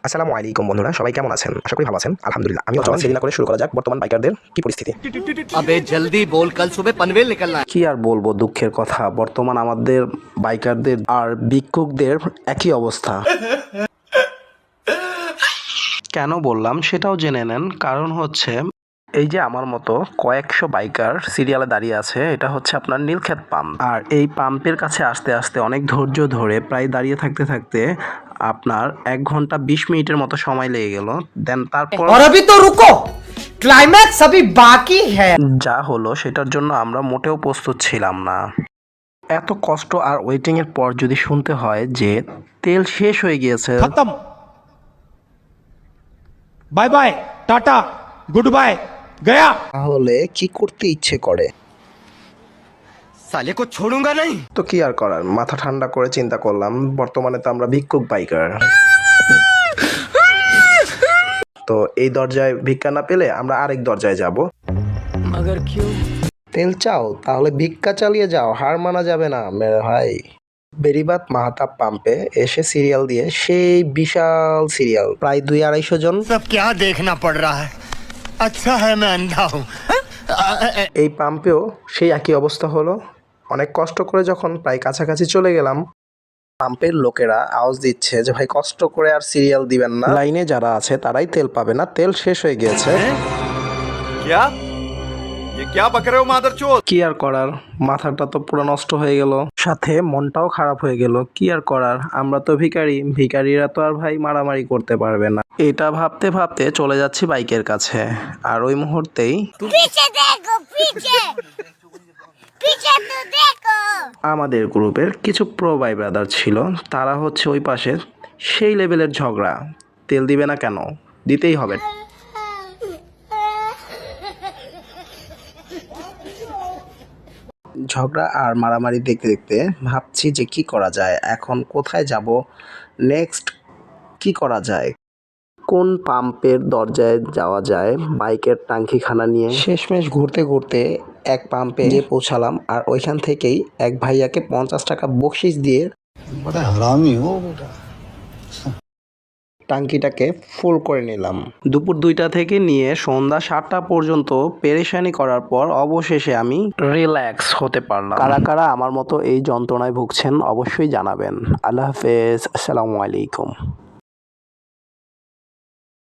আসসালামু আলাইকুম বন্ধুরা, সবাই কেমন আছেন? আশা করি ভালো আছেন। আলহামদুলিল্লাহ আমিও চলেন দেরি না করে শুরু করা যাক বর্তমান বাইকারদের কি পরিস্থিতি। अबे जल्दी बोल, कल सुबह पनवेल निकलना है। কি আর বলবো, দুঃখের কথা, বর্তমান আমাদের বাইকারদের আর ভিক্ষুকদের একই অবস্থা। কেন বললাম সেটাও জেনে নেন। কারণ হচ্ছে এই যে আমার মতো কয়েকশো বাইকার সিরিয়ালে দাঁড়িয়ে আছে, এটা হচ্ছে আপনার নীলক্ষেত পাম্প। আর এই পাম্পের কাছে আসতে আসতে অনেক ধৈর্য ধরে প্রায় দাঁড়িয়ে থাকতে থাকতে আপনার 1 ঘন্টা 20 মিনিটের মতো সময় লেগে গেল। দেন তারপর और अभी तो रुको, क्लाइमैक्स अभी बाकी है। যা হলো সেটার জন্য আমরা মোটেও প্রস্তুত ছিলাম না। এত কষ্ট আর ওয়েটিং এর পর যদি শুনতে হয় যে তেল শেষ হয়ে গিয়েছে, खत्म, bye bye, tata, goodbye, गया। তাহলে কি করতে ইচ্ছে করে? साले को छोड़ूंगा नहीं। তো কি আর করার, মাথা ঠান্ডা করে চিন্তা করলাম বর্তমানে তো আমরা ভিক্ষুক বাইকার। তো এই দরজায় ভিক্ষা না পেলে আমরা আরেক দরজায় যাব। मगर क्यों? তেল চাও তাহলে ভিক্ষা চালিয়ে যাও, হার মানা যাবে না মেরে ভাই। বেরিবাদ মাহাতাব পাম্পে এসে সিরিয়াল দিয়ে, সেই বিশাল সিরিয়াল, প্রায় 200-250 জন। सब क्या देखना पड़ रहा है? अच्छा है मैं अंधा हूँ। এই পাম্পেও সেই একই অবস্থা হলো। অনেক কষ্ট করে যখন প্রায় কাছাকাছি চলে গেলাম, পাম্পের লোকেরা আওয়াজ দিচ্ছে যে ভাই কষ্ট করে আর সিরিয়াল দিবেন না, লাইনে যারা আছে তারাই তেল পাবে না, তেল শেষ হয়ে গিয়েছে। क्या ये क्या बक रहे हो मादरचोद? কি আর করার, মাথাটা তো পুরো নষ্ট হয়ে গেল, সাথে মনটাও খারাপ হয়ে গেল। কি আর করার, আমরা তো ভিখারি, ভিখারিরা তো আর ভাই মারামারি করতে পারবে না। এটা ভাবতে ভাবতে চলে যাচ্ছি বাইকের কাছে, আর ওই মুহূর্তেই पीछे देखो, पीछे पीछे तो देखो। আমাদের গ্রুপের কিছু প্রো ভাই ব্রাদার ছিল, তারা হচ্ছে ওই পাশে সেই লেভেলের ঝগড়া। তেল দিবে না কেন? দিতেই হবে। ঝগড়া আর মারামারি দেখতে দেখতে ভাবছি যে কি করা যায়, এখন কোথায় যাব, নেক্সট কি করা যায়, কোন পাম্পের দরজায় যাওয়া যায় বাইকের টাঙ্কিখানা নিয়ে। শেষমেশ ঘুরতে ঘুরতে এক পাম্পে গিয়ে পৌঁছালাম, আর ওইখান থেকেই এক ভাইয়াকে 50 টাকা বকশিশ দিয়ে টাঙ্কিটাকে ফুল করে নিলাম। দুপুর 2টা থেকে নিয়ে সন্ধ্যা 7টা পর্যন্ত পেরেশানি করার পর অবশেষে আমি রিল্যাক্স হতে পারলাম। কারা কারা আমার মতো এই যন্ত্রণায় ভুগছেন অবশ্যই জানাবেন। আল্লাহ হাফেজ, আসসালামু আলাইকুম।